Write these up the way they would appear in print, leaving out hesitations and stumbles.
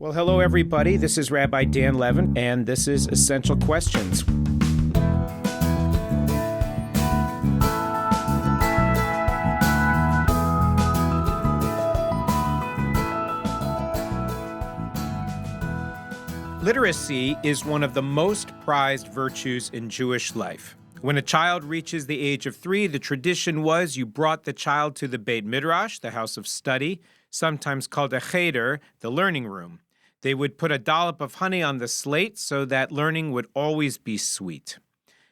Well, hello, everybody. This is Rabbi Dan Levin, and this is Essential Questions. Literacy is one of the most prized virtues in Jewish life. When a child reaches the age of 3, the tradition was you brought the child to the Beit Midrash, the house of study, sometimes called a cheder, the learning room. They would put a dollop of honey on the slate so that learning would always be sweet.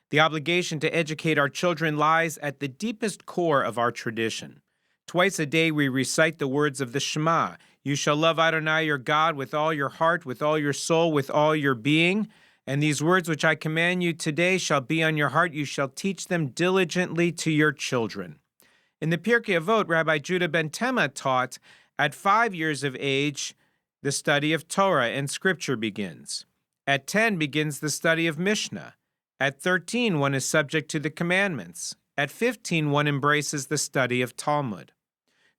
The obligation to educate our children lies at the deepest core of our tradition. Twice a day we recite the words of the Shema. You shall love Adonai your God with all your heart, with all your soul, with all your being. And these words which I command you today shall be on your heart. You shall teach them diligently to your children. In the Pirkei Avot, Rabbi Judah ben Tema taught, at 5 years of age, the study of Torah and Scripture begins. At 10 begins the study of Mishnah. At 13, one is subject to the commandments. At 15, one embraces the study of Talmud.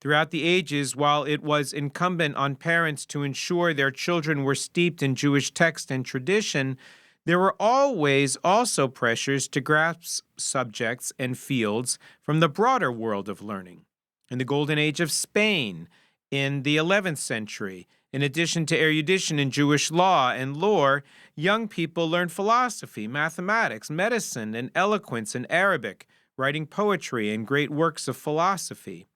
Throughout the ages, while it was incumbent on parents to ensure their children were steeped in Jewish text and tradition, there were always also pressures to grasp subjects and fields from the broader world of learning. In the Golden Age of Spain, in the 11th century, in addition to erudition in Jewish law and lore, young people learned philosophy, mathematics, medicine, and eloquence in Arabic, writing poetry and great works of philosophy.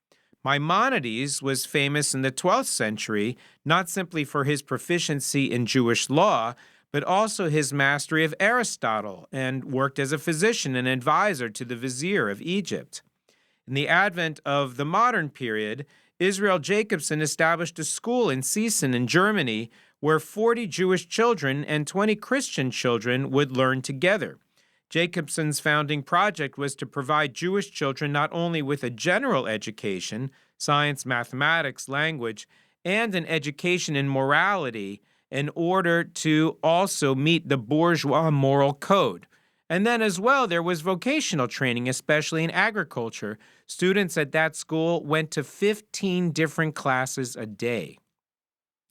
Maimonides was famous in the 12th century, not simply for his proficiency in Jewish law, but also his mastery of Aristotle, and worked as a physician and advisor to the vizier of Egypt. In the advent of the modern period, Israel Jacobson established a school in Gießen in Germany where 40 Jewish children and 20 Christian children would learn together. Jacobson's founding project was to provide Jewish children not only with a general education, science, mathematics, language, and an education in morality in order to also meet the bourgeois moral code. And then as well, there was vocational training, especially in agriculture. Students at that school went to 15 different classes a day.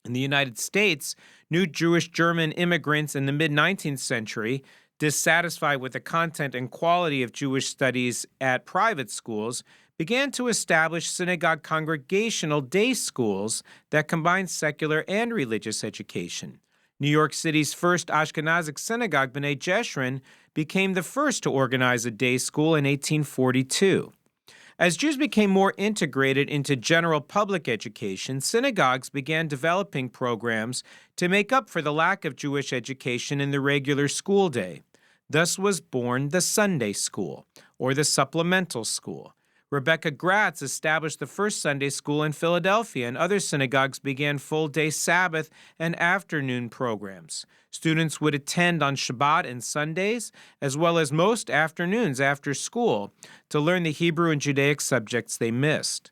In the United States, new Jewish German immigrants in the mid-19th century, dissatisfied with the content and quality of Jewish studies at private schools, began to establish synagogue congregational day schools that combined secular and religious education. New York City's first Ashkenazic synagogue, B'nai Jeshurun, became the first to organize a day school in 1842. As Jews became more integrated into general public education, synagogues began developing programs to make up for the lack of Jewish education in the regular school day. Thus was born the Sunday school, or the supplemental school. Rebecca Gratz established the first Sunday school in Philadelphia, and other synagogues began full-day Sabbath and afternoon programs. Students would attend on Shabbat and Sundays, as well as most afternoons after school, to learn the Hebrew and Judaic subjects they missed.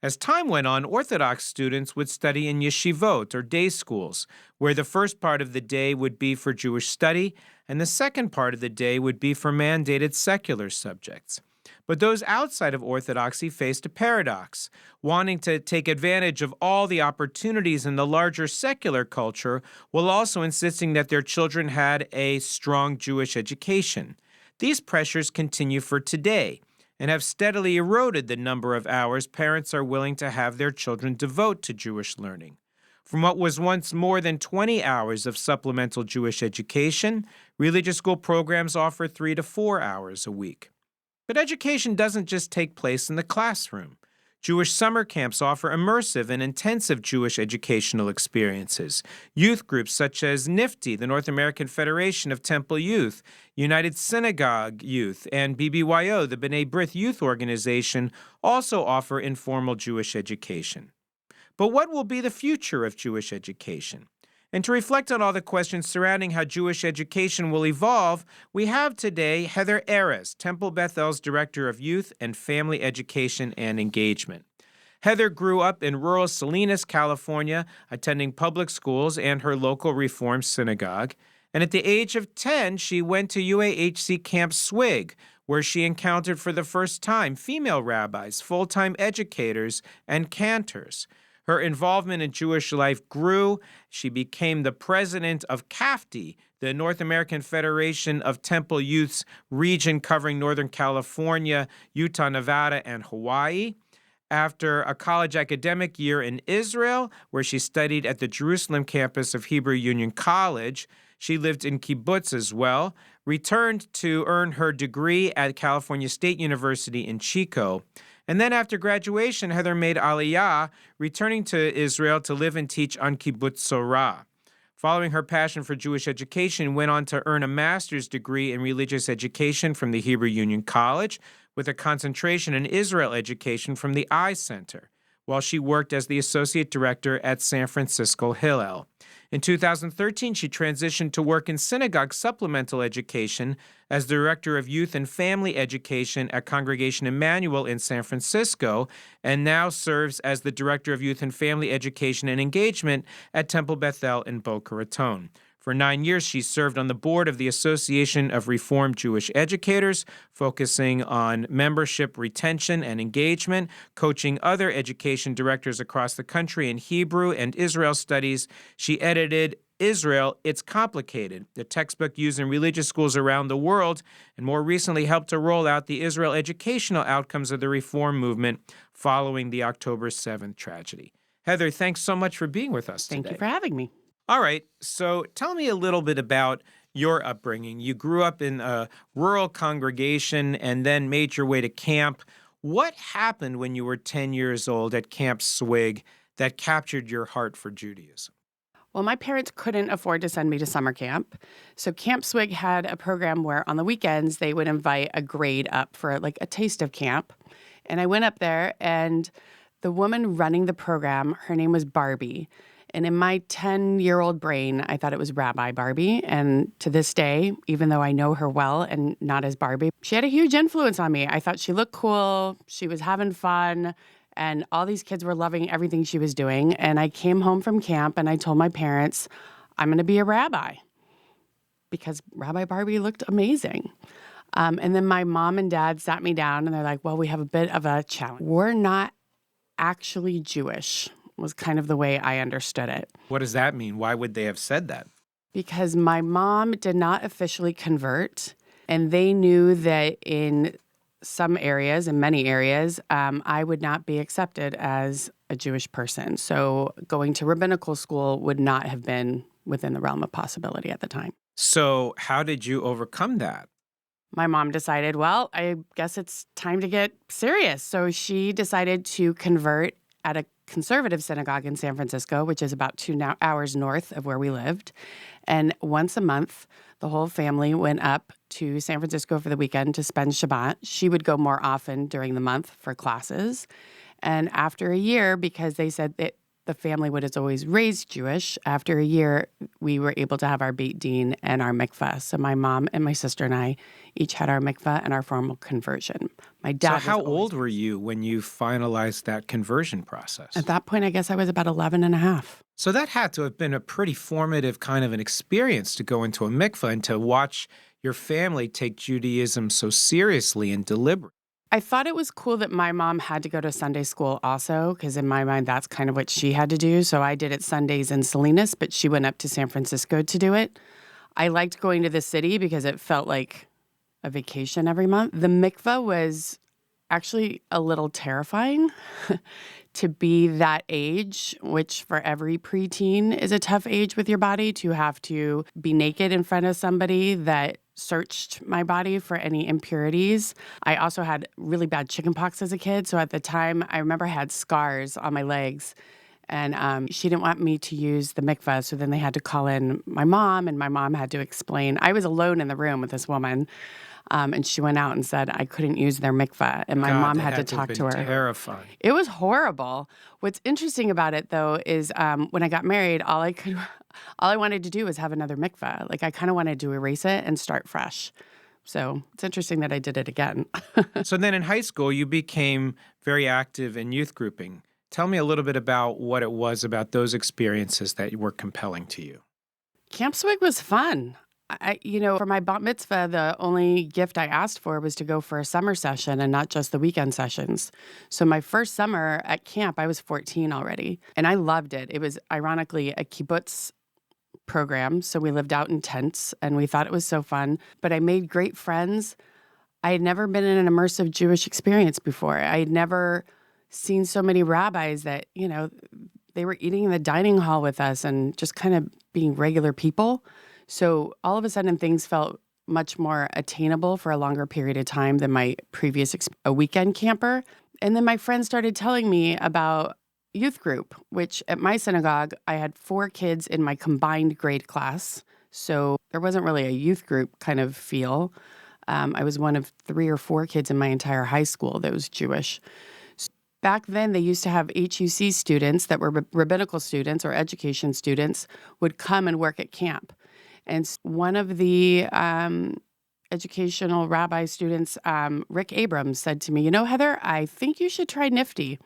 As time went on, Orthodox students would study in yeshivot, or day schools, where the first part of the day would be for Jewish study, and the second part of the day would be for mandated secular subjects. But those outside of Orthodoxy faced a paradox, wanting to take advantage of all the opportunities in the larger secular culture while also insisting that their children had a strong Jewish education. These pressures continue for today and have steadily eroded the number of hours parents are willing to have their children devote to Jewish learning. From what was once more than 20 hours of supplemental Jewish education, religious school programs offer 3 to 4 hours a week. But education doesn't just take place in the classroom. Jewish summer camps offer immersive and intensive Jewish educational experiences. Youth groups such as NIFTY, the North American Federation of Temple Youth, United Synagogue Youth, and BBYO, the B'nai B'rith Youth Organization, also offer informal Jewish education. But what will be the future of Jewish education? And to reflect on all the questions surrounding how Jewish education will evolve, we have today Heather Erez, Temple Bethel's Director of Youth and Family Education and Engagement. Heather grew up in rural Salinas, California, attending public schools and her local Reform synagogue. And at the age of 10, she went to UAHC Camp Swig, where she encountered for the first time female rabbis, full-time educators, and cantors. Her involvement in Jewish life grew. She became the president of CAFTI, the North American Federation of Temple Youth's region covering Northern California, Utah, Nevada, and Hawaii. After a college academic year in Israel, where she studied at the Jerusalem campus of Hebrew Union College, she lived in kibbutz as well, returned to earn her degree at California State University in Chico. And then after graduation, Heather made Aliyah, returning to Israel to live and teach on kibbutz Sorah. Following her passion for Jewish education, went on to earn a master's degree in religious education from the Hebrew Union College, with a concentration in Israel education from the I Center, while she worked as the associate director at San Francisco Hillel. In 2013, she transitioned to work in synagogue supplemental education as director of youth and family education at Congregation Emmanuel in San Francisco, and now serves as the director of youth and family education and engagement at Temple Bethel in Boca Raton. For 9 years, she served on the board of the Association of Reformed Jewish Educators, focusing on membership retention and engagement, coaching other education directors across the country in Hebrew and Israel studies. She edited Israel, It's Complicated, the textbook used in religious schools around the world, and more recently helped to roll out the Israel educational outcomes of the Reform movement following the October 7th tragedy. Heather, thanks so much for being with us today. Thank you for having me. All right, so tell me a little bit about your upbringing. You grew up in a rural congregation and then made your way to camp. What happened when you were 10 years old at Camp Swig that captured your heart for Judaism? Well, my parents couldn't afford to send me to summer camp. So Camp Swig had a program where on the weekends they would invite a grade up for like a taste of camp. And I went up there, and the woman running the program, her name was Barbie. And in my 10-year-old brain, I thought it was Rabbi Barbie. And to this day, even though I know her well and not as Barbie, she had a huge influence on me. I thought she looked cool, she was having fun, and all these kids were loving everything she was doing. And I came home from camp and I told my parents, I'm going to be a rabbi, because Rabbi Barbie looked amazing. And then my mom and dad sat me down and they're like, well, we have a bit of a challenge. We're not actually Jewish, was kind of the way I understood it. What does that mean? Why would they have said that? Because my mom did not officially convert, and they knew that in some areas, in many areas, I would not be accepted as a Jewish person. So going to rabbinical school would not have been within the realm of possibility at the time. So how did you overcome that? My mom decided, well, I guess it's time to get serious. So she decided to convert at a conservative synagogue in San Francisco, which is about 2 hours north of where we lived. And once a month, the whole family went up to San Francisco for the weekend to spend Shabbat. She would go more often during the month for classes. And after a year, because they said that the family was always raised Jewish, after a year, we were able to have our Beit Din and our mikveh. So my mom and my sister and I each had our mikveh and our formal conversion. My dad. So how old were you when you finalized that conversion process? At that point, I guess I was about 11 and a half. So that had to have been a pretty formative kind of an experience to go into a mikveh and to watch your family take Judaism so seriously and deliberately. I thought it was cool that my mom had to go to Sunday school also, because in my mind, that's kind of what she had to do. So I did it Sundays in Salinas, but she went up to San Francisco to do it. I liked going to the city because it felt like a vacation every month. The mikveh was actually a little terrifying to be that age, which for every preteen is a tough age with your body, to have to be naked in front of somebody that searched my body for any impurities. I also had really bad chickenpox as a kid. So at the time, I remember I had scars on my legs. And she didn't want me to use the mikveh. So then they had to call in my mom, and my mom had to explain. I was alone in the room with this woman. And she went out and said I couldn't use their mikveh. And my mom had to talk to her. Terrifying. It was horrible. What's interesting about it, though, is when I got married, all I wanted to do was have another mikveh. Like, I kind of wanted to erase it and start fresh. So it's interesting that I did it again. So then in high school, you became very active in youth grouping. Tell me a little bit about what it was about those experiences that were compelling to you. Camp Swig was fun. For my bat mitzvah, the only gift I asked for was to go for a summer session and not just the weekend sessions. So my first summer at camp, I was 14 already, and I loved it. It was ironically a kibbutz program, so we lived out in tents, and we thought it was so fun. But I made great friends. I had never been in an immersive Jewish experience before. I had never seen so many rabbis that, they were eating in the dining hall with us and just kind of being regular people. So all of a sudden, things felt much more attainable for a longer period of time than my previous a weekend camper. And then my friends started telling me about youth group, which at my synagogue, I had 4 kids in my combined grade class. So there wasn't really a youth group kind of feel. I was one of 3 or 4 kids in my entire high school that was Jewish. Back then, they used to have HUC students that were rabbinical students or education students would come and work at camp. And one of the educational rabbi students, Rick Abrams, said to me, Heather, I think you should try Nifty.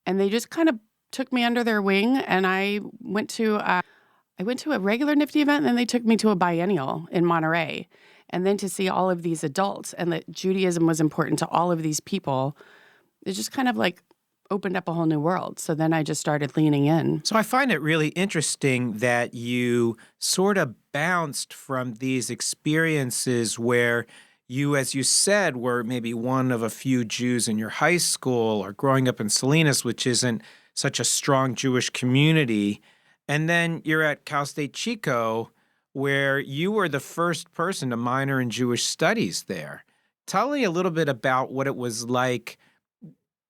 And they just kind of took me under their wing, and I went to a regular Nifty event, and then they took me to a biennial in Monterey. And then to see all of these adults and that Judaism was important to all of these people, it just kind of like opened up a whole new world. So then I just started leaning in. So I find it really interesting that you sort of bounced from these experiences where you, as you said, were maybe one of a few Jews in your high school or growing up in Salinas, which isn't such a strong Jewish community. And then you're at Cal State Chico, where you were the first person to minor in Jewish studies there. Tell me a little bit about what it was like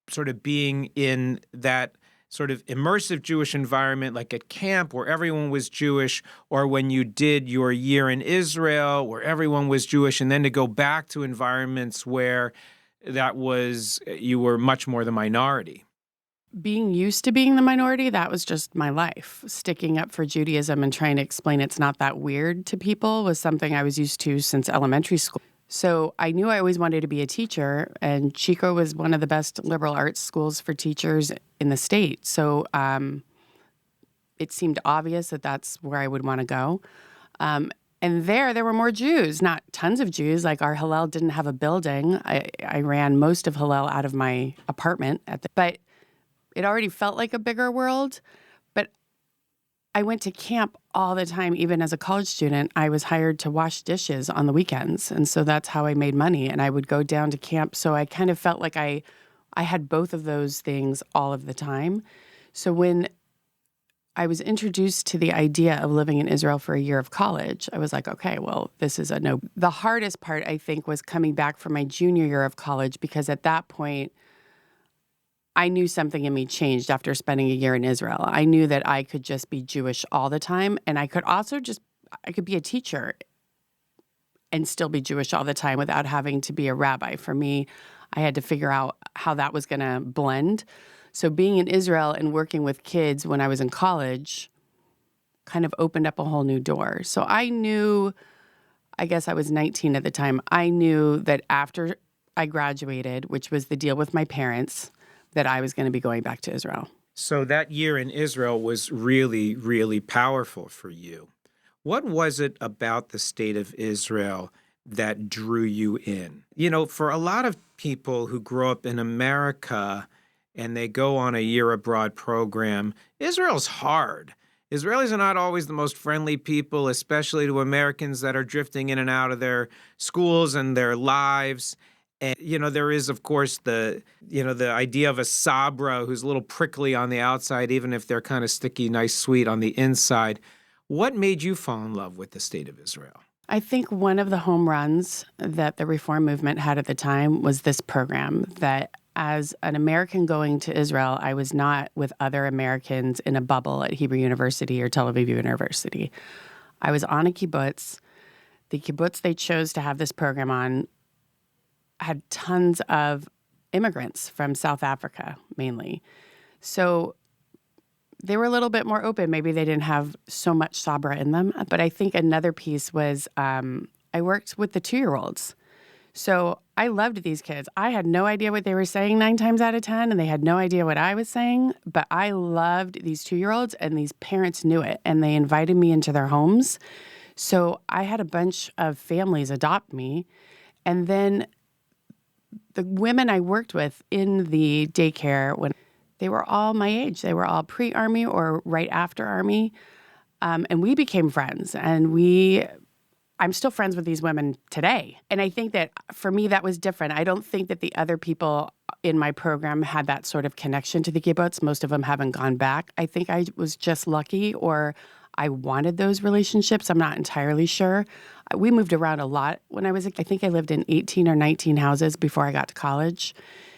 sort of being in that sort of immersive Jewish environment, like at camp where everyone was Jewish, or when you did your year in Israel where everyone was Jewish, and then to go back to environments where you were much more the minority. Being used to being the minority, that was just my life. Sticking up for Judaism and trying to explain it's not that weird to people was something I was used to since elementary school. So I knew I always wanted to be a teacher, and Chico was one of the best liberal arts schools for teachers in the state. So it seemed obvious that that's where I would want to go. And there were more Jews, not tons of Jews. Like our Hillel didn't have a building. I ran most of Hillel out of my apartment. But it already felt like a bigger world. But I went to camp all the time. Even as a college student, I was hired to wash dishes on the weekends. And so that's how I made money. And I would go down to camp. So I kind of felt like I had both of those things all of the time. So when I was introduced to the idea of living in Israel for a year of college, I was like, okay, well, this is a no. The hardest part, I think, was coming back for my junior year of college, because at that point, I knew something in me changed after spending a year in Israel. I knew that I could just be Jewish all the time, and I could also I could be a teacher and still be Jewish all the time without having to be a rabbi. For me, I had to figure out how that was going to blend. So being in Israel and working with kids when I was in college kind of opened up a whole new door. So I knew, I guess I was 19 at the time, I knew that after I graduated, which was the deal with my parents, that I was going to be going back to Israel. So that year in Israel was really, really powerful for you. What was it about the state of Israel that drew you in? For a lot of people who grow up in America and they go on a year abroad program, Israel's hard. Israelis are not always the most friendly people, especially to Americans that are drifting in and out of their schools and their lives. And, there is, of course, the idea of a Sabra who's a little prickly on the outside, even if they're kind of sticky, nice, sweet on the inside. What made you fall in love with the state of Israel? I think one of the home runs that the Reform movement had at the time was this program that as an American going to Israel, I was not with other Americans in a bubble at Hebrew University or Tel Aviv University. I was on a kibbutz. The kibbutz they chose to have this program on had tons of immigrants from South Africa, mainly. So they were a little bit more open. Maybe they didn't have so much Sabra in them. But I think another piece was I worked with the 2-year-olds. So I loved these kids. I had no idea what they were saying 9 times out of 10, and they had no idea what I was saying. But I loved these 2-year-olds, and these parents knew it, and they invited me into their homes. So I had a bunch of families adopt me. And then the women I worked with in the daycare, when they were all my age, they were all pre-Army or right after Army. And we became friends. And I'm still friends with these women today. And I think that for me, that was different. I don't think that the other people in my program had that sort of connection to the kibbutz. Most of them haven't gone back. I think I was just lucky, or I wanted those relationships. I'm not entirely sure. We moved around a lot when I was a kid. I think I lived in 18 or 19 houses before I got to college.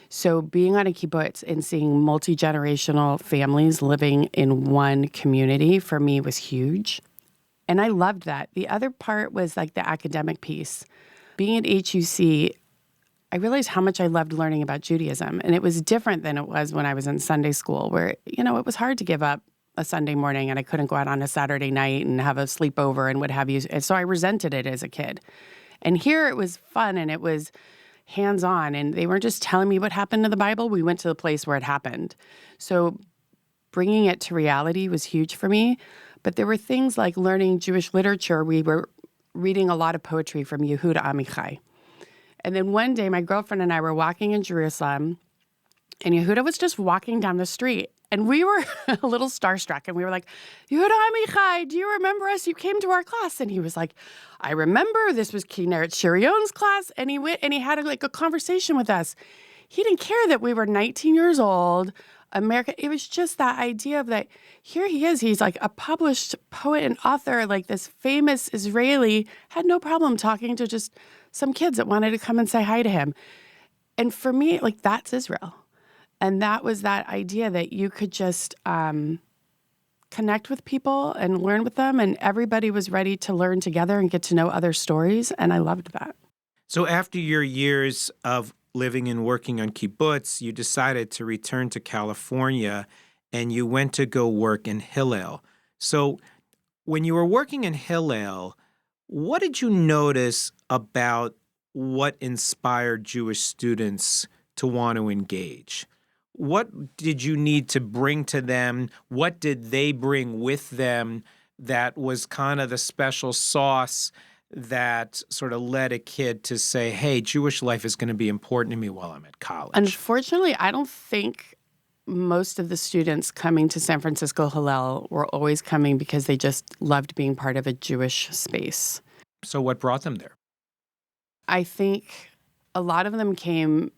So being on a kibbutz and seeing multi-generational families living in one community for me was huge. And I loved that. The other part was like the academic piece. Being at HUC, I realized how much I loved learning about Judaism. And it was different than it was when I was in Sunday school, where, it was hard to give up a Sunday morning and I couldn't go out on a Saturday night and have a sleepover and what have you. And so I resented it as a kid. And here it was fun and it was hands-on. And they weren't just telling me what happened in the Bible. We went to the place where it happened. So bringing it to reality was huge for me. But there were things like learning Jewish literature. We were reading a lot of poetry from Yehuda Amichai. And then one day, my girlfriend and I were walking in Jerusalem, and Yehuda was just walking down the street. And we were a little starstruck, and we were like, Yehuda Amichai, do you remember us? You came to our class. And he was like, I remember. This was Kineret Shirion's class. And he went and he had a conversation with us. He didn't care that we were 19 years old, America. It was just that idea of that here he is. He's like a published poet and author, like this famous Israeli, had no problem talking to just some kids that wanted to come and say hi to him. And for me, like, that's Israel. And that was that idea that you could just connect with people and learn with them. And everybody was ready to learn together and get to know other stories. And I loved that. So after your years of living and working on kibbutz, you decided to return to California and you went to go work in Hillel. So when you were working in Hillel, what did you notice about what inspired Jewish students to want to engage? What did you need to bring to them? What did they bring with them that was kind of the special sauce that sort of led a kid to say, hey, Jewish life is going to be important to me while I'm at college? Unfortunately, I don't think most of the students coming to San Francisco Hillel were always coming because they just loved being part of a Jewish space. So what brought them there? I think a lot of them came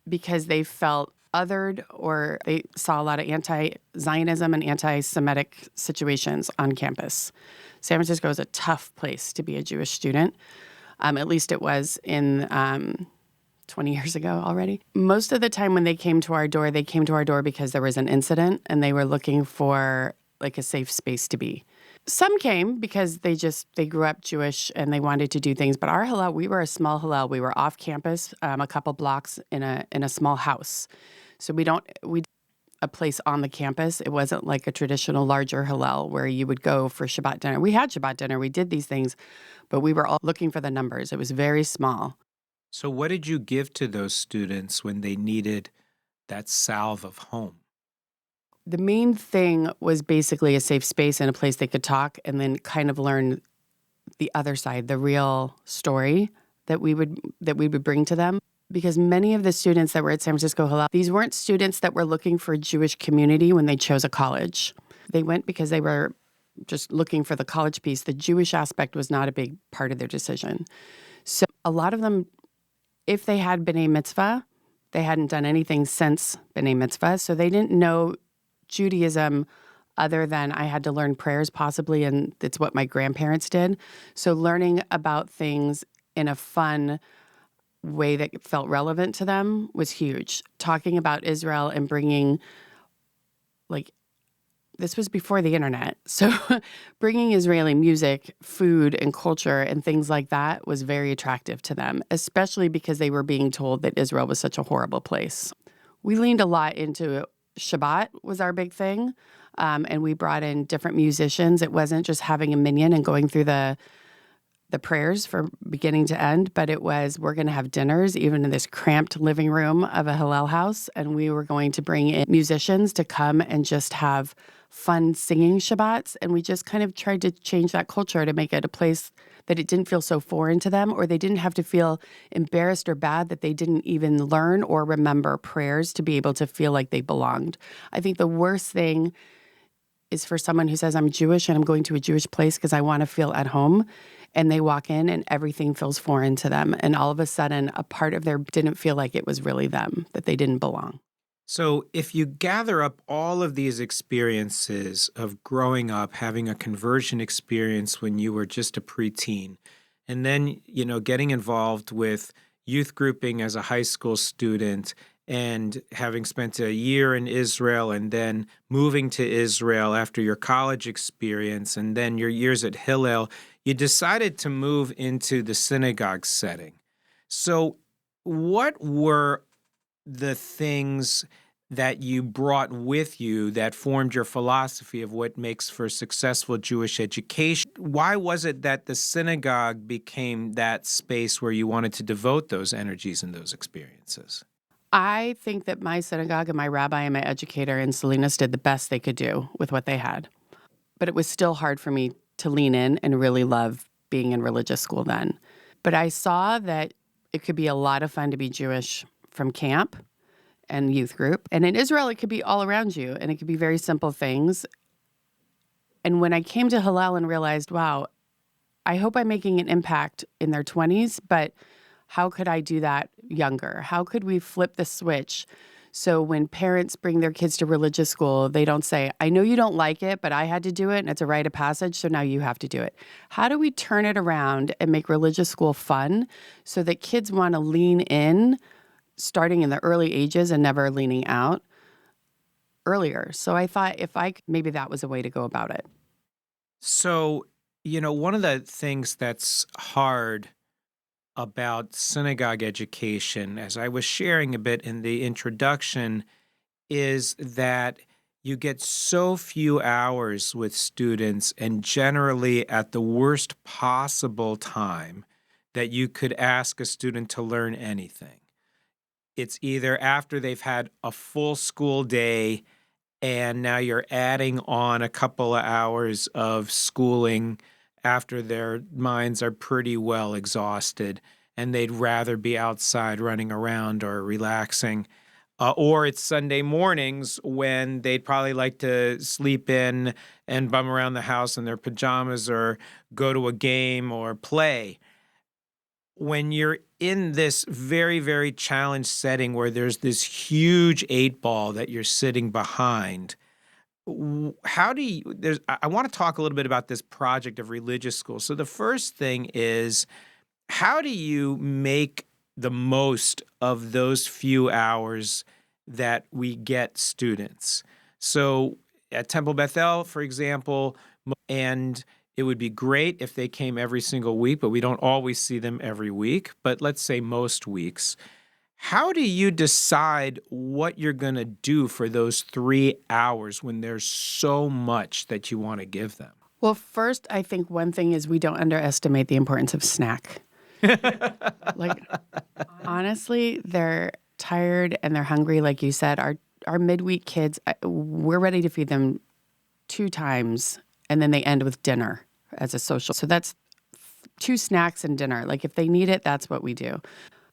because they felt othered, or they saw a lot of anti-Zionism and anti-Semitic situations on campus. San Francisco is a tough place to be a Jewish student. At least it was in 20 years ago already. Most of the time when they came to our door because there was an incident and they were looking for like a safe space to be. Some came because they grew up Jewish and they wanted to do things. But our Hillel, we were a small Hillel. We were off campus, a couple blocks in a small house. So we a place on the campus. It wasn't like a traditional larger Hillel where you would go for Shabbat dinner. We had Shabbat dinner. We did these things, but we were all looking for the numbers. It was very small. So what did you give to those students when they needed that salve of home? The main thing was basically a safe space and a place they could talk and then kind of learn the other side, the real story that we would bring to them. Because many of the students that were at San Francisco Hillel, these weren't students that were looking for a Jewish community when they chose a college. They went because they were just looking for the college piece. The Jewish aspect was not a big part of their decision. So a lot of them, if they had B'nai Mitzvah, they hadn't done anything since B'nai Mitzvah, so they didn't know Judaism other than I had to learn prayers possibly, and it's what my grandparents did. So learning about things in a fun way that felt relevant to them was huge. Talking about Israel and bringing, this was before the internet. So bringing Israeli music, food, and culture and things like that was very attractive to them, especially because they were being told that Israel was such a horrible place. We leaned a lot into Shabbat was our big thing, and we brought in different musicians. It wasn't just having a minyan and going through the prayers from beginning to end, but it was, we're going to have dinners, even in this cramped living room of a Hillel house, and we were going to bring in musicians to come and just have fun singing Shabbats, and we just kind of tried to change that culture to make it a place that it didn't feel so foreign to them, or they didn't have to feel embarrassed or bad that they didn't even learn or remember prayers to be able to feel like they belonged. I think the worst thing is for someone who says, I'm Jewish and I'm going to a Jewish place because I want to feel at home, and they walk in and everything feels foreign to them. And all of a sudden, a part of their didn't feel like it was really them, that they didn't belong. So if you gather up all of these experiences of growing up, having a conversion experience when you were just a preteen, and then, getting involved with youth grouping as a high school student and having spent a year in Israel and then moving to Israel after your college experience and then your years at Hillel, you decided to move into the synagogue setting. So what were the things that you brought with you that formed your philosophy of what makes for successful Jewish education? Why was it that the synagogue became that space where you wanted to devote those energies and those experiences? I think that my synagogue and my rabbi and my educator in Salinas did the best they could do with what they had. But it was still hard for me to lean in and really love being in religious school then. But I saw that it could be a lot of fun to be Jewish from camp and youth group. And in Israel, it could be all around you, and it could be very simple things. And when I came to Hillel and realized, wow, I hope I'm making an impact in their 20s, but how could I do that younger? How could we flip the switch so when parents bring their kids to religious school, they don't say, I know you don't like it, but I had to do it, and it's a rite of passage, so now you have to do it. How do we turn it around and make religious school fun so that kids want to lean in starting in the early ages and never leaning out earlier? So I thought maybe that was a way to go about it. So, one of the things that's hard about synagogue education, as I was sharing a bit in the introduction, is that you get so few hours with students and generally at the worst possible time that you could ask a student to learn anything. It's either after they've had a full school day and now you're adding on a couple of hours of schooling after their minds are pretty well exhausted and they'd rather be outside running around or relaxing. Or it's Sunday mornings when they'd probably like to sleep in and bum around the house in their pajamas or go to a game or play. When you're in this very, very challenged setting where there's this huge 8-ball that you're sitting behind, I want to talk a little bit about this project of religious school. So the first thing is, how do you make the most of those few hours that we get students? So at Temple Bethel, for example, and it would be great if they came every single week, but we don't always see them every week. But let's say most weeks. How do you decide what you're going to do for those 3 hours when there's so much that you want to give them? Well, first, I think one thing is we don't underestimate the importance of snack. Honestly, they're tired and they're hungry. Like you said, our midweek kids, we're ready to feed them 2 times, and then they end with dinner as a social. So that's 2 snacks and dinner. Like if they need it, that's what we do.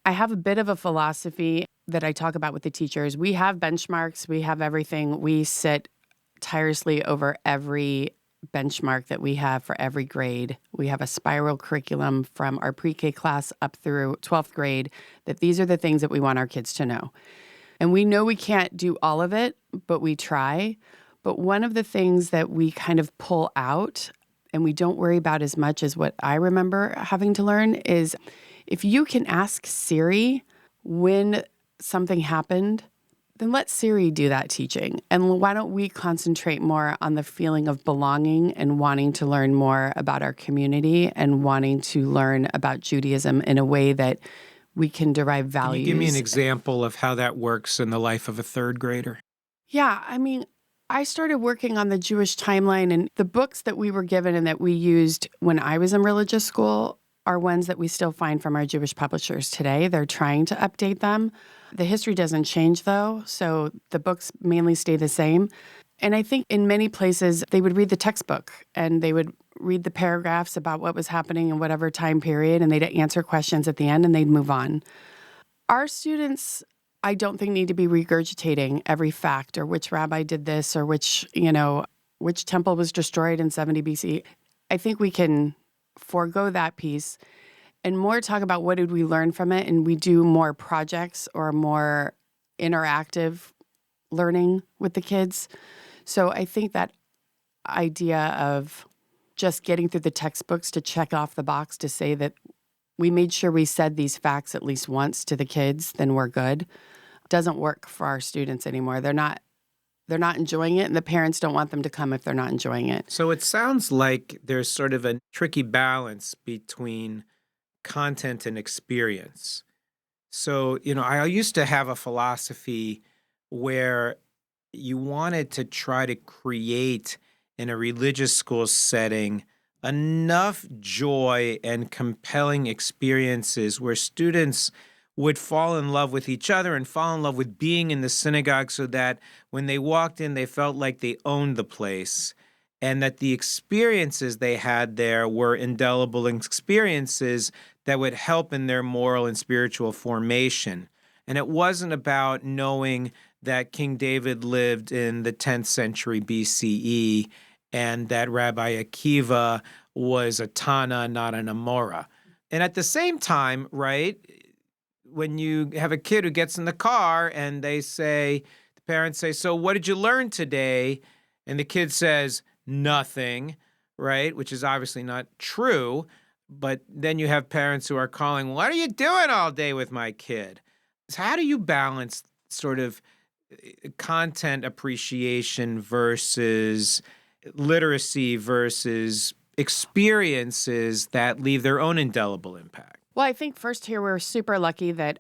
I have a bit of a philosophy that I talk about with the teachers. We have benchmarks. We have everything. We sit tirelessly over every benchmark that we have for every grade. We have a spiral curriculum from our pre-K class up through 12th grade, that these are the things that we want our kids to know. And we know we can't do all of it, but we try. But one of the things that we kind of pull out and we don't worry about as much as what I remember having to learn is if you can ask Siri when something happened, then let Siri do that teaching. And why don't we concentrate more on the feeling of belonging and wanting to learn more about our community and wanting to learn about Judaism in a way that we can derive values. Can you give me an example of how that works in the life of a 3rd grader? Yeah, I mean, I started working on the Jewish timeline, and the books that we were given and that we used when I was in religious school are ones that we still find from our Jewish publishers today. They're trying to update them. The history doesn't change, though, so the books mainly stay the same. And I think in many places, they would read the textbook and they would read the paragraphs about what was happening in whatever time period, and they'd answer questions at the end and they'd move on. Our students, I don't think, need to be regurgitating every fact or which rabbi did this or which temple was destroyed in 70 BC. I think we can forego that piece and more talk about what did we learn from it, and we do more projects or more interactive learning with the kids. So I think that idea of just getting through the textbooks to check off the box to say that we made sure we said these facts at least once to the kids, then we're good, doesn't work for our students anymore. They're not enjoying it, and the parents don't want them to come if they're not enjoying it. So it sounds like there's sort of a tricky balance between content and experience. So, I used to have a philosophy where you wanted to try to create in a religious school setting enough joy and compelling experiences where students would fall in love with each other and fall in love with being in the synagogue, so that when they walked in, they felt like they owned the place, and that the experiences they had there were indelible experiences that would help in their moral and spiritual formation. And it wasn't about knowing that King David lived in the 10th century BCE and that Rabbi Akiva was a Tana, not an Amora. And at the same time, right, when you have a kid who gets in the car and the parents say, "So what did you learn today?" And the kid says, "Nothing," right, which is obviously not true. But then you have parents who are calling, "What are you doing all day with my kid?" So how do you balance sort of content appreciation versus literacy versus experiences that leave their own indelible impact? Well, I think first here we're super lucky that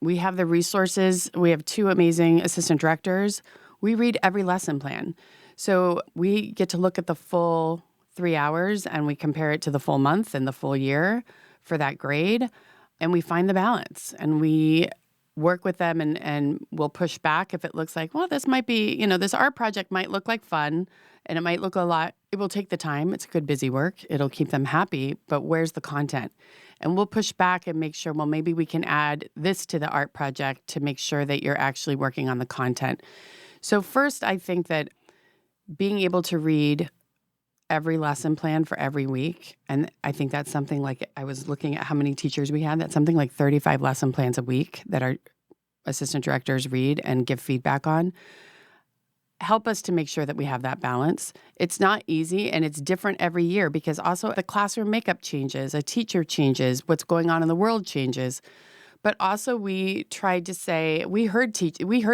we have the resources. We have two amazing assistant directors. We read every lesson plan. So we get to look at the full 3 hours and we compare it to the full month and the full year for that grade. And we find the balance and we work with them and we'll push back if it looks like, well, this might be, this art project might look like fun and it might look a lot. It will take the time. It's good, busy work. It'll keep them happy. But where's the content? And we'll push back and make sure, well, maybe we can add this to the art project to make sure that you're actually working on the content. So first, I think that being able to read every lesson plan for every week, and I think that's something like, I was looking at how many teachers we had, that's something like 35 lesson plans a week that our assistant directors read and give feedback on, help us to make sure that we have that balance. It's not easy, and it's different every year because also the classroom makeup changes, a teacher changes, what's going on in the world changes. But also we tried to say, we heard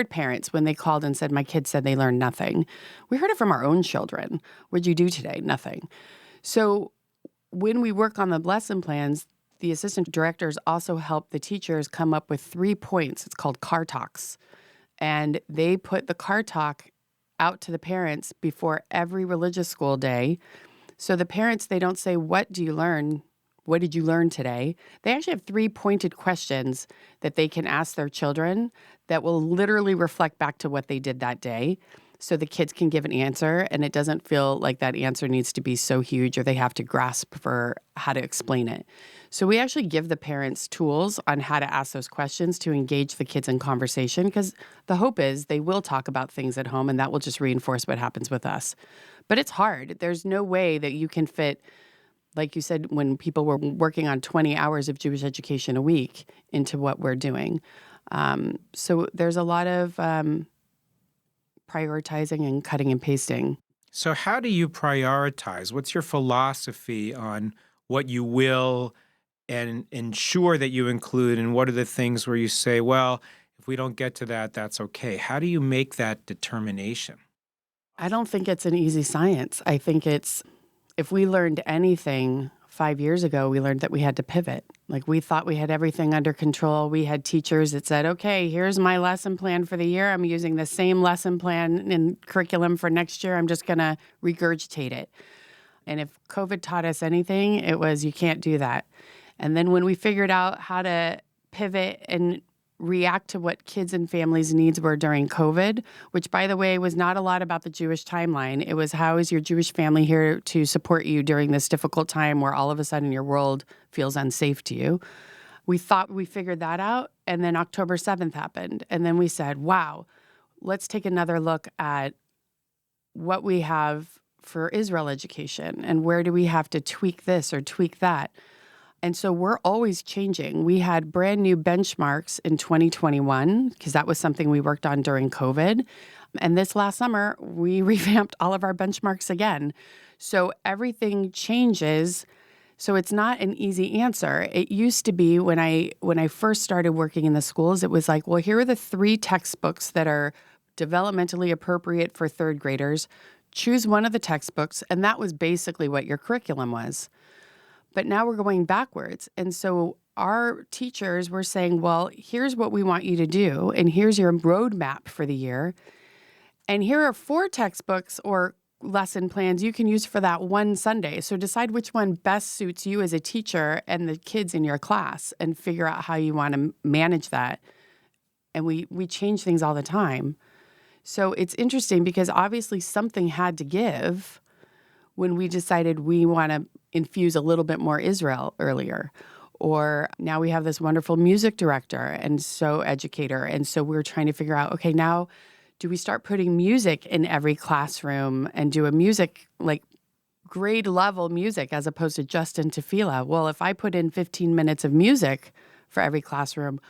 parents when they called and said, "My kids said they learned nothing." We heard it from our own children. "What'd you do today?" "Nothing." So when we work on the lesson plans, the assistant directors also help the teachers come up with 3 points. It's called car talks. And they put the car talk out to the parents before every religious school day. So the parents, they don't say, "What do you learn? What did you learn today?" They actually have 3 pointed questions that they can ask their children that will literally reflect back to what they did that day. So the kids can give an answer and it doesn't feel like that answer needs to be so huge or they have to grasp for how to explain it. So we actually give the parents tools on how to ask those questions to engage the kids in conversation, because the hope is they will talk about things at home and that will just reinforce what happens with us. But it's hard. There's no way that you can fit, like you said, when people were working on 20 hours of Jewish education a week into what we're doing. So there's a lot of prioritizing and cutting and pasting. So how do you prioritize? What's your philosophy on what you will and ensure that you include, and what are the things where you say, well, if we don't get to that, that's okay? How do you make that determination? I don't think it's an easy science. I think if we learned anything 5 years ago, we learned that we had to pivot. Like, we thought we had everything under control. We had teachers that said, "Okay, here's my lesson plan for the year. I'm using the same lesson plan and curriculum for next year. I'm just going to regurgitate it." And if COVID taught us anything, it was you can't do that. And then when we figured out how to pivot and react to what kids and families' needs were during COVID, which, by the way, was not a lot about the Jewish timeline. It was, how is your Jewish family here to support you during this difficult time where all of a sudden your world feels unsafe to you? We thought we figured that out, and then October 7th happened. And then we said, wow, let's take another look at what we have for Israel education and where do we have to tweak this or tweak that. And so we're always changing. We had brand new benchmarks in 2021 because that was something we worked on during COVID. And this last summer, we revamped all of our benchmarks again. So everything changes. So it's not an easy answer. It used to be when I first started working in the schools, it was like, well, here are the 3 textbooks that are developmentally appropriate for third graders. Choose one of the textbooks, and that was basically what your curriculum was. But now we're going backwards. And so our teachers were saying, well, here's what we want you to do, and here's your roadmap for the year. And here are 4 textbooks or lesson plans you can use for that one Sunday. So decide which one best suits you as a teacher and the kids in your class and figure out how you want to manage that. And we change things all the time. So it's interesting because obviously something had to give when we decided we want to infuse a little bit more Israel earlier. Or now we have this wonderful music director and so educator. And so we're trying to figure out, okay, now do we start putting music in every classroom and do a music, like grade level music as opposed to just in tefillah? Well, if I put in 15 minutes of music for every classroom,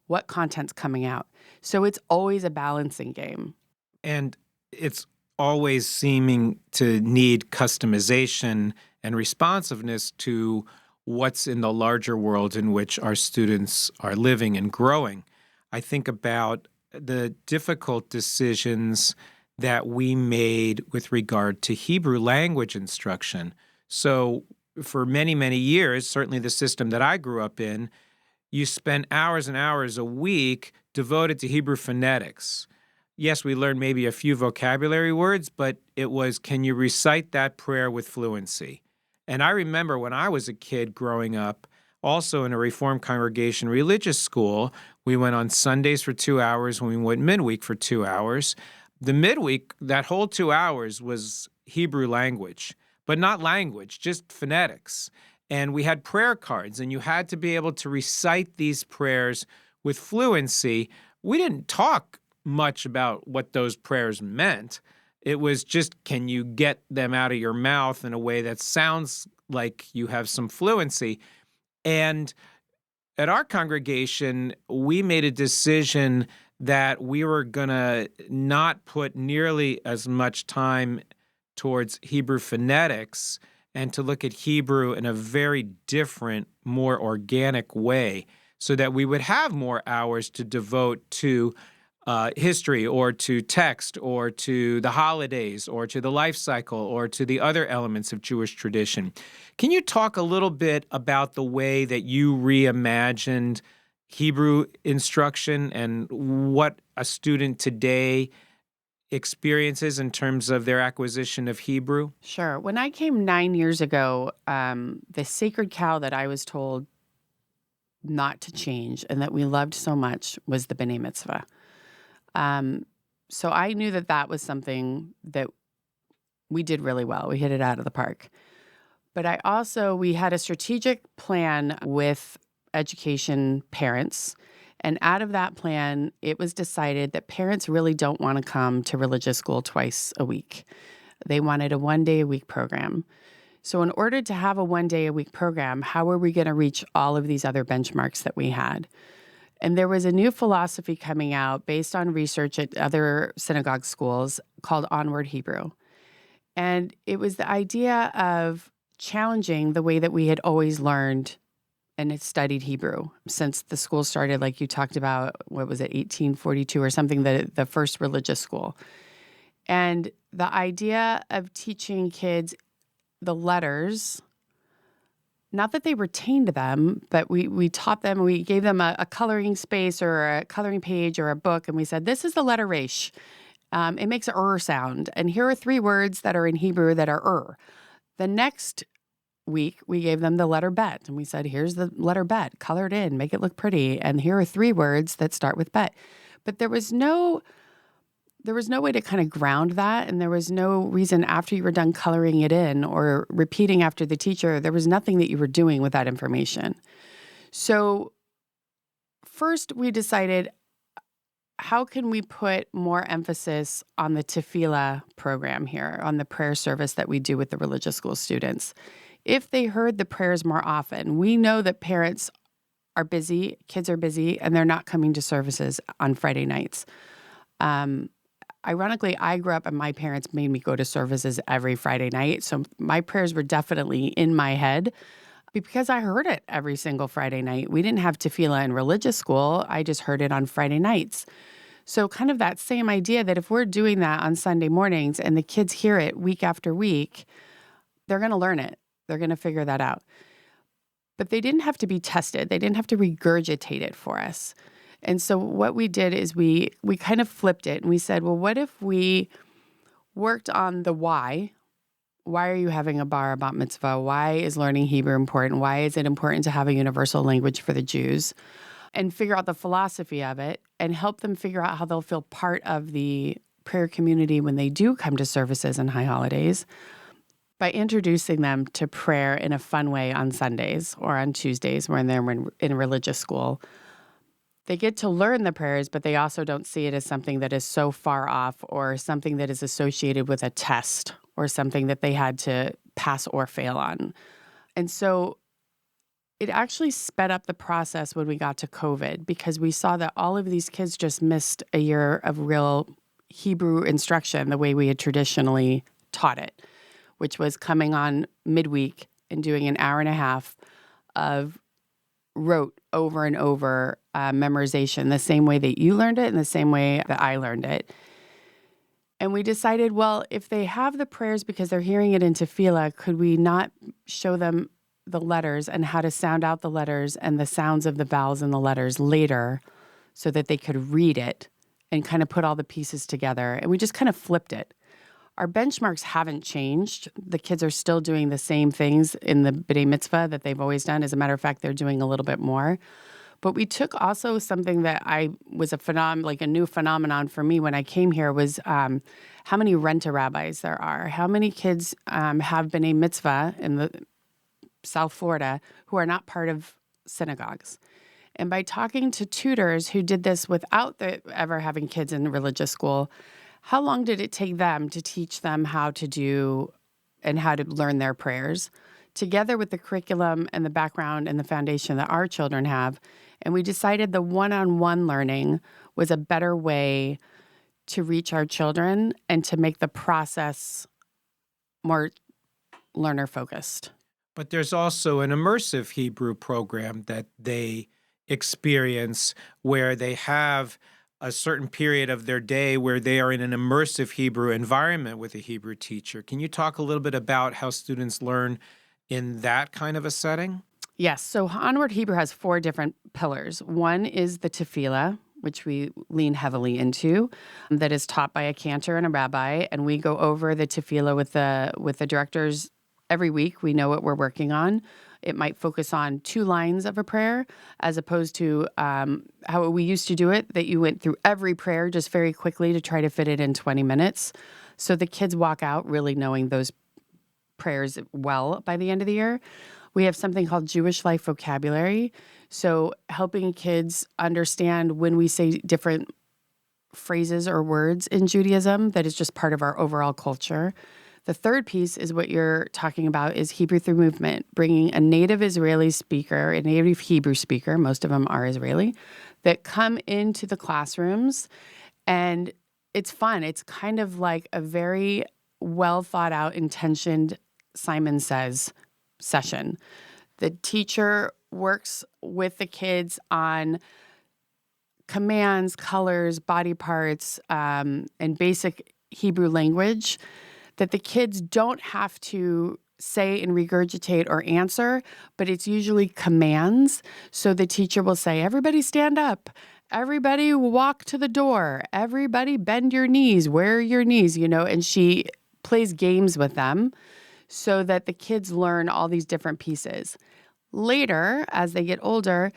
what content's coming out? So it's always a balancing game. And it's always seeming to need customization and responsiveness to what's in the larger world in which our students are living and growing. I think about the difficult decisions that we made with regard to Hebrew language instruction. So for many, many years, certainly the system that I grew up in, you spent hours and hours a week devoted to Hebrew phonetics. Yes, we learned maybe a few vocabulary words, but it was, can you recite that prayer with fluency? And I remember when I was a kid growing up, also in a Reformed congregation religious school, we went on Sundays for 2 hours, when we went midweek for 2 hours. The midweek, that whole 2 hours was Hebrew language, but not language, just phonetics. And we had prayer cards, and you had to be able to recite these prayers with fluency. We didn't talk much about what those prayers meant. It was just, can you get them out of your mouth in a way that sounds like you have some fluency? And at our congregation, we made a decision that we were going to not put nearly as much time towards Hebrew phonetics and to look at Hebrew in a very different, more organic way so that we would have more hours to devote to history or to text or to the holidays or to the life cycle or to the other elements of Jewish tradition. Can you talk a little bit about the way that you reimagined Hebrew instruction and what a student today experiences in terms of their acquisition of Hebrew? Sure. When I came 9 years ago, the sacred cow that I was told not to change and that we loved so much was the B'nai Mitzvah. So I knew that that was something that we did really well. We hit it out of the park. But we had a strategic plan with education parents. And out of that plan, it was decided that parents really don't want to come to religious school twice a week. They wanted a 1-day-a-week program. So in order to have a 1-day-a-week program, how were we going to reach all of these other benchmarks that we had? And there was a new philosophy coming out based on research at other synagogue schools called Onward Hebrew. And it was the idea of challenging the way that we had always learned and had studied Hebrew since the school started, like you talked about, 1842 or something, the first religious school. And the idea of teaching kids the letters, not that they retained them, but we taught them, we gave them a coloring space or a coloring page or a book, and we said, this is the letter Resh. It makes an sound. And here are 3 words that are in Hebrew that are The next week, we gave them the letter Bet. And we said, here's the letter Bet, color it in, make it look pretty. And here are 3 words that start with Bet. But there was no way to kind of ground that. And there was no reason after you were done coloring it in or repeating after the teacher, there was nothing that you were doing with that information. So first we decided, how can we put more emphasis on the tefillah program here, on the prayer service that we do with the religious school students? If they heard the prayers more often, we know that parents are busy, kids are busy, and they're not coming to services on Friday nights. Ironically, I grew up and my parents made me go to services every Friday night. So my prayers were definitely in my head because I heard it every single Friday night. We didn't have tefillah in religious school. I just heard it on Friday nights. So kind of that same idea that if we're doing that on Sunday mornings and the kids hear it week after week, they're going to learn it. They're going to figure that out. But they didn't have to be tested. They didn't have to regurgitate it for us. And so what we did is we kind of flipped it and we said, well, what if we worked on the why? Why are you having a bar bat mitzvah? Why is learning Hebrew important? Why is it important to have a universal language for the Jews? And figure out the philosophy of it and help them figure out how they'll feel part of the prayer community when they do come to services and high holidays by introducing them to prayer in a fun way on Sundays or on Tuesdays when they're in religious school. They get to learn the prayers, but they also don't see it as something that is so far off or something that is associated with a test or something that they had to pass or fail on. And so it actually sped up the process when we got to COVID because we saw that all of these kids just missed a year of real Hebrew instruction the way we had traditionally taught it, which was coming on midweek and doing an hour and a half of rote over and over memorization, the same way that you learned it and the same way that I learned it. And we decided, well, if they have the prayers because they're hearing it in tefillah, could we not show them the letters and how to sound out the letters and the sounds of the vowels in the letters later so that they could read it and kind of put all the pieces together? And we just kind of flipped it. Our benchmarks haven't changed. The kids are still doing the same things in the B'nai Mitzvah that they've always done. As a matter of fact, they're doing a little bit more. But we took also something that I was a new phenomenon for me when I came here was how many rote rabbis there are. How many kids have B'nai Mitzvah in the South Florida who are not part of synagogues. And by talking to tutors who did this without ever having kids in religious school, how long did it take them to teach them how to do and how to learn their prayers, together with the curriculum and the background and the foundation that our children have? And we decided the one-on-one learning was a better way to reach our children and to make the process more learner-focused. But there's also an immersive Hebrew program that they experience where they have a certain period of their day where they are in an immersive Hebrew environment with a Hebrew teacher. Can you talk a little bit about how students learn in that kind of a setting? Yes. So Onward Hebrew has 4 different pillars. One is the tefillah, which we lean heavily into, that is taught by a cantor and a rabbi, and we go over the tefillah with the directors every week. We know what we're working on. It might focus on 2 lines of a prayer as opposed to how we used to do it, that you went through every prayer just very quickly to try to fit it in 20 minutes. So the kids walk out really knowing those prayers well by the end of the year. We have something called Jewish Life Vocabulary. So helping kids understand when we say different phrases or words in Judaism, that is just part of our overall culture. The third piece is what you're talking about is Hebrew through movement, bringing a native Israeli speaker, a native Hebrew speaker, most of them are Israeli, that come into the classrooms. And it's fun. It's kind of like a very well thought out, intentioned Simon Says session. The teacher works with the kids on commands, colors, body parts, and basic Hebrew language that the kids don't have to say and regurgitate or answer, but it's usually commands. So the teacher will say, everybody stand up, everybody walk to the door, everybody bend your knees, where are your knees, and she plays games with them. so that the kids learn all these different pieces. Later, as they get older,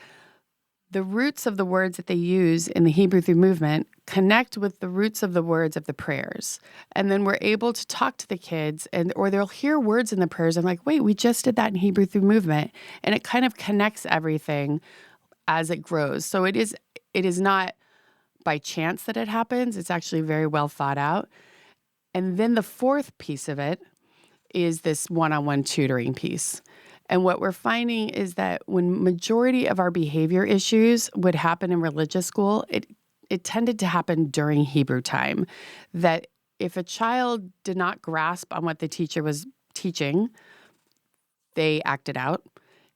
the roots of the words that they use in the Hebrew through movement connect with the roots of the words of the prayers. And then we're able to talk to the kids, or they'll hear words in the prayers and like, wait, we just did that in Hebrew through movement. And it kind of connects everything as it grows. So it is not by chance that it happens. It's actually very well thought out. And then the fourth piece of it is this one-on-one tutoring piece. And what we're finding is that when majority of our behavior issues would happen in religious school, it tended to happen during Hebrew time. That if a child did not grasp on what the teacher was teaching, they acted out.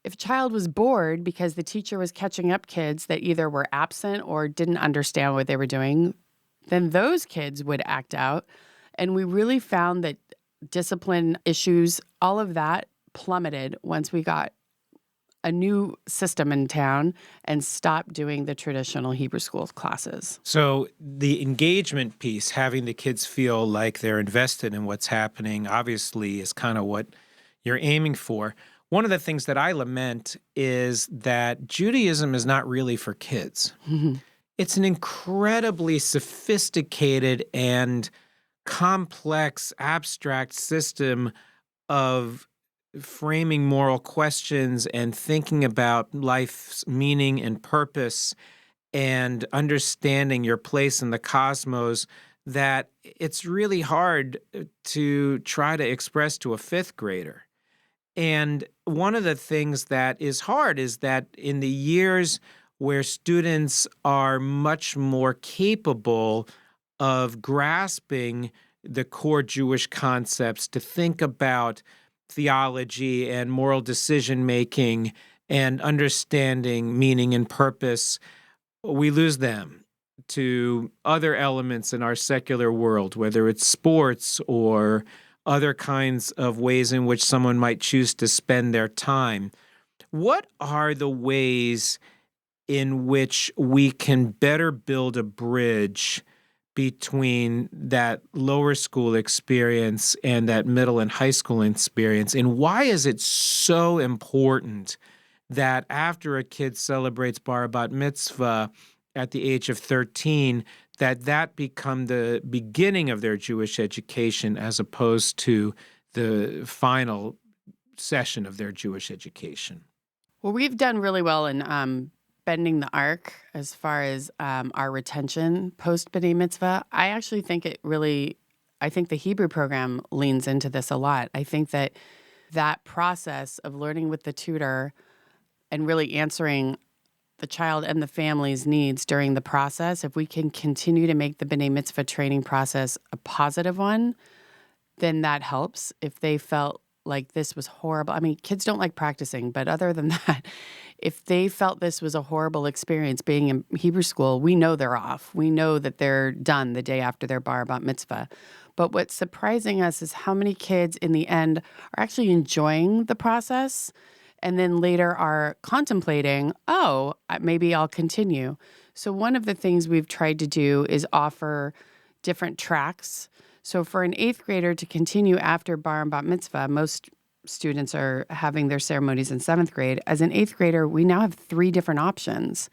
If a child was bored because the teacher was catching up kids that either were absent or didn't understand what they were doing, then those kids would act out. And we really found that discipline issues, all of that plummeted once we got a new system in town and stopped doing the traditional Hebrew school classes. So the engagement piece, having the kids feel like they're invested in what's happening, obviously is kind of what you're aiming for. One of the things that I lament is that Judaism is not really for kids. Mm-hmm. It's an incredibly sophisticated and complex, abstract system of framing moral questions and thinking about life's meaning and purpose and understanding your place in the cosmos that it's really hard to try to express to a fifth grader. And one of the things that is hard is that in the years where students are much more capable of grasping the core Jewish concepts, to think about theology and moral decision-making and understanding meaning and purpose, we lose them to other elements in our secular world, whether it's sports or other kinds of ways in which someone might choose to spend their time. What are the ways in which we can better build a bridge between that lower school experience and that middle and high school experience? And why is it so important that after a kid celebrates bar bat mitzvah at the age of 13, that become the beginning of their Jewish education as opposed to the final session of their Jewish education? Well, we've done really well in bending the arc as far as our retention post B'nai Mitzvah. I actually think I think the Hebrew program leans into this a lot. I think that process of learning with the tutor and really answering the child and the family's needs during the process, if we can continue to make the B'nai Mitzvah training process a positive one, then that helps. If they felt like this was horrible, I mean, kids don't like practicing, but other than that, if they felt this was a horrible experience being in Hebrew school, we know they're off. We know that they're done the day after their bar bat mitzvah. But what's surprising us is how many kids in the end are actually enjoying the process and then later are contemplating, oh, maybe I'll continue. So one of the things we've tried to do is offer different tracks. So for an eighth grader to continue after bar and bat mitzvah, most students are having their ceremonies in seventh grade. As an eighth grader, we now have 3 different options.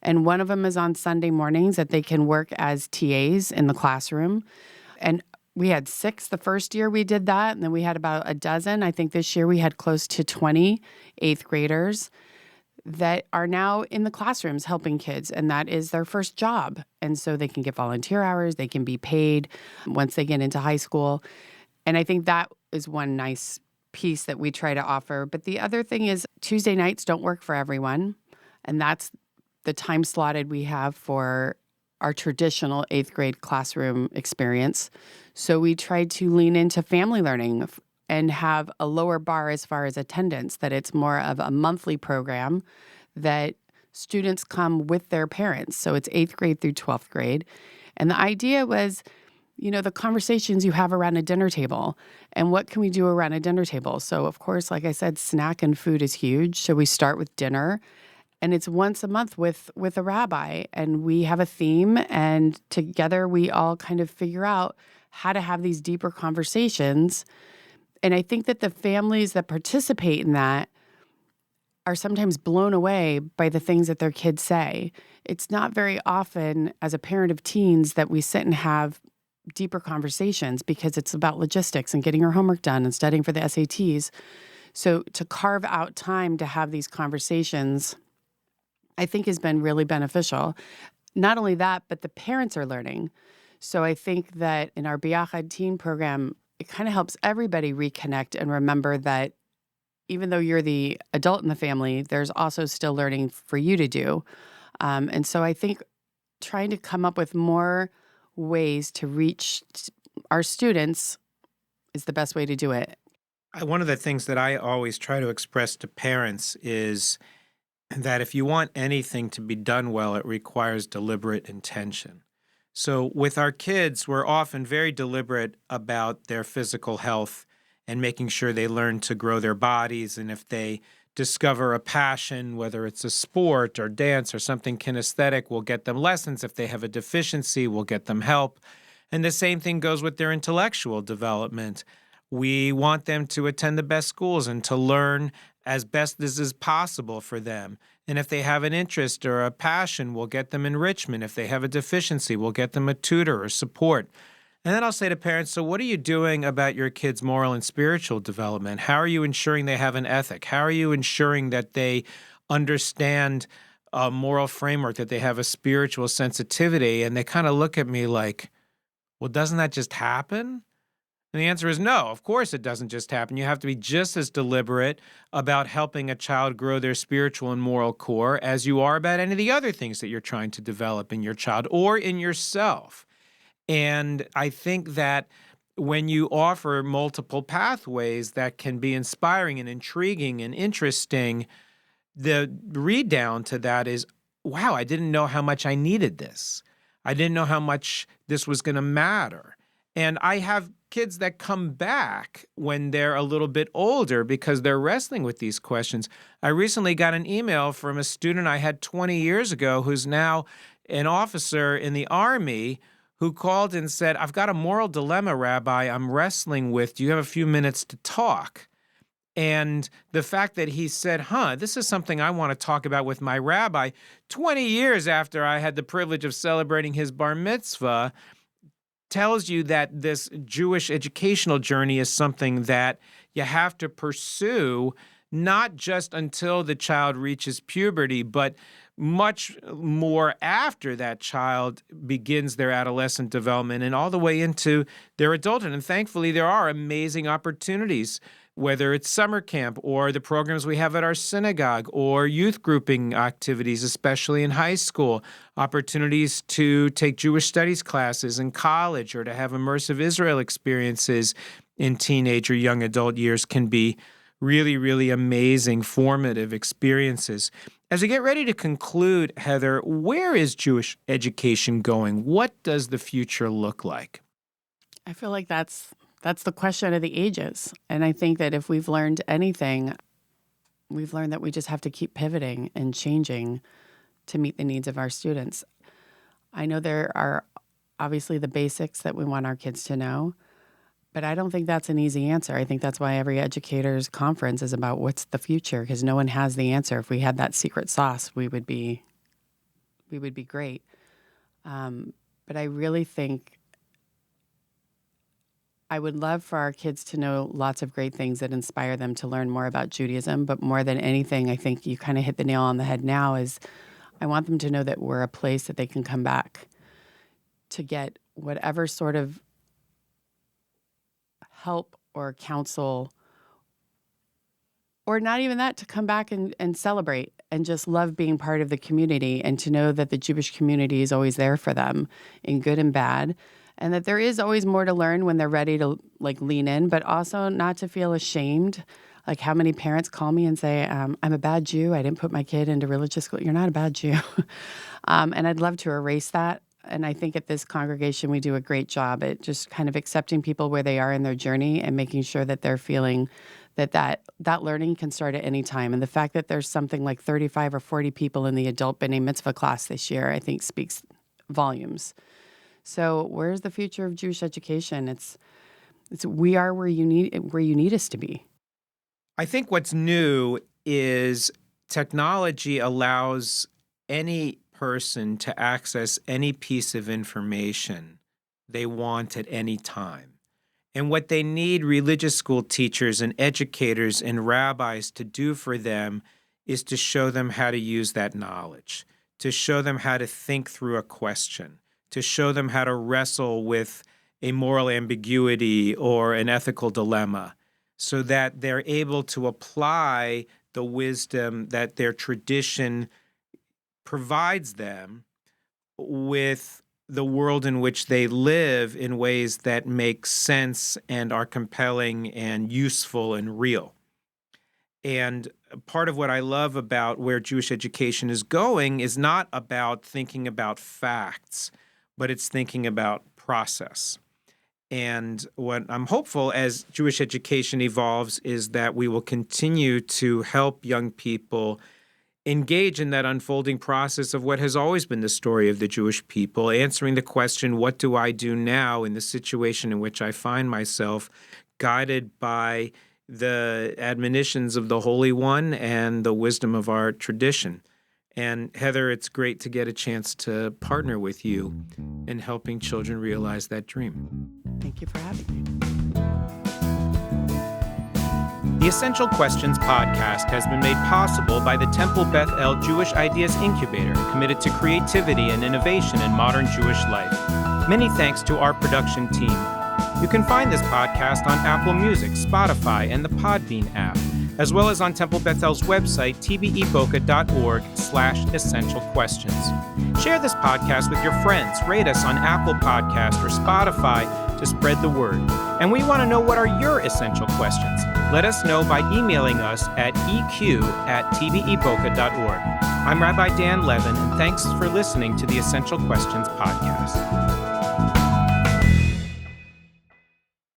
And one of them is on Sunday mornings that they can work as TAs in the classroom. And we had 6 the first year we did that, and then we had about a dozen. I think this year we had close to 20 eighth graders that are now in the classrooms helping kids, and that is their first job. And so they can get volunteer hours, they can be paid once they get into high school. And I think that is one nice piece that we try to offer. But the other thing is Tuesday nights don't work for everyone, and that's the time slotted we have for our traditional eighth grade classroom experience. So we tried to lean into family learning and have a lower bar as far as attendance, that it's more of a monthly program that students come with their parents. So it's 8th grade through 12th grade. And the idea was, the conversations you have around a dinner table and what can we do around a dinner table? So of course, like I said, snack and food is huge. So we start with dinner, and it's once a month with a rabbi, and we have a theme, and together we all kind of figure out how to have these deeper conversations And I think that the families that participate in that are sometimes blown away by the things that their kids say. It's not very often, as a parent of teens, that we sit and have deeper conversations because it's about logistics and getting your homework done and studying for the SATs. So to carve out time to have these conversations, I think has been really beneficial. Not only that, but the parents are learning. So I think that in our Biachad teen program, it kind of helps everybody reconnect and remember that even though you're the adult in the family, there's also still learning for you to do. And so I think trying to come up with more ways to reach our students is the best way to do it. One of the things that I always try to express to parents is that if you want anything to be done well, it requires deliberate intention. So with our kids, we're often very deliberate about their physical health and making sure they learn to grow their bodies. And if they discover a passion, whether it's a sport or dance or something kinesthetic, we'll get them lessons. If they have a deficiency, we'll get them help. And the same thing goes with their intellectual development. We want them to attend the best schools and to learn as best as is possible for them. And if they have an interest or a passion, we'll get them enrichment. If they have a deficiency, we'll get them a tutor or support. And then I'll say to parents, so what are you doing about your kids' moral and spiritual development? How are you ensuring they have an ethic? How are you ensuring that they understand a moral framework, that they have a spiritual sensitivity? And they kind of look at me like, well, doesn't that just happen? And the answer is no, of course it doesn't just happen. You have to be just as deliberate about helping a child grow their spiritual and moral core as you are about any of the other things that you're trying to develop in your child or in yourself. And I think that when you offer multiple pathways that can be inspiring and intriguing and interesting, the read down to that is, wow, I didn't know how much I needed this. I didn't know how much this was going to matter. And I have kids that come back when they're a little bit older because they're wrestling with these questions. I recently got an email from a student I had 20 years ago who's now an officer in the Army who called and said, I've got a moral dilemma, Rabbi, I'm wrestling with. Do you have a few minutes to talk? And the fact that he said, this is something I want to talk about with my rabbi 20 years after I had the privilege of celebrating his bar mitzvah tells you that this Jewish educational journey is something that you have to pursue, not just until the child reaches puberty, but much more after that child begins their adolescent development and all the way into their adulthood. And thankfully, there are amazing opportunities, whether it's summer camp or the programs we have at our synagogue or youth grouping activities, especially in high school, opportunities to take Jewish studies classes in college or to have immersive Israel experiences in teenage or young adult years can be really, really amazing, formative experiences. As we get ready to conclude, Heather, where is Jewish education going? What does the future look like? I feel like that's the question of the ages. And I think that if we've learned anything, we've learned that we just have to keep pivoting and changing to meet the needs of our students. I know there are obviously the basics that we want our kids to know, but I don't think that's an easy answer. I think that's why every educators conference is about what's the future, because no one has the answer. If we had that secret sauce, we would be great. But I really think I would love for our kids to know lots of great things that inspire them to learn more about Judaism. But more than anything, I think you kind of hit the nail on the head now, is I want them to know that we're a place that they can come back to get whatever sort of help or counsel, or not even that, to come back and celebrate and just love being part of the community, and to know that the Jewish community is always there for them in good and bad, and that there is always more to learn when they're ready to lean in, but also not to feel ashamed. Like how many parents call me and say, I'm a bad Jew. I didn't put my kid into religious school. You're not a bad Jew. And I'd love to erase that. And I think at this congregation, we do a great job at just kind of accepting people where they are in their journey and making sure that they're feeling that learning can start at any time. And the fact that there's something like 35 or 40 people in the adult B'nai Mitzvah class this year, I think speaks volumes. So where's the future of Jewish education? We are where you need us to be. I think what's new is technology allows any person to access any piece of information they want at any time. And what they need religious school teachers and educators and rabbis to do for them is to show them how to use that knowledge, to show them how to think through a question, to show them how to wrestle with a moral ambiguity or an ethical dilemma, so that they're able to apply the wisdom that their tradition provides them with the world in which they live in ways that make sense and are compelling and useful and real. And part of what I love about where Jewish education is going is not about thinking about facts, but it's thinking about process. And what I'm hopeful as Jewish education evolves is that we will continue to help young people engage in that unfolding process of what has always been the story of the Jewish people, answering the question, what do I do now in the situation in which I find myself, guided by the admonitions of the Holy One and the wisdom of our tradition. And Heather, it's great to get a chance to partner with you in helping children realize that dream. Thank you for having me. The Essential Questions podcast has been made possible by the Temple Beth El Jewish Ideas Incubator, committed to creativity and innovation in modern Jewish life. Many thanks to our production team. You can find this podcast on Apple Music, Spotify, and the Podbean app, as well as on Temple Beth El's website, tbeboca.org/essentialquestions. Share this podcast with your friends. Rate us on Apple Podcast or Spotify to spread the word. And we want to know, what are your essential questions? Let us know by emailing us at eq@tbeboca.org. I'm Rabbi Dan Levin, and thanks for listening to the Essential Questions podcast.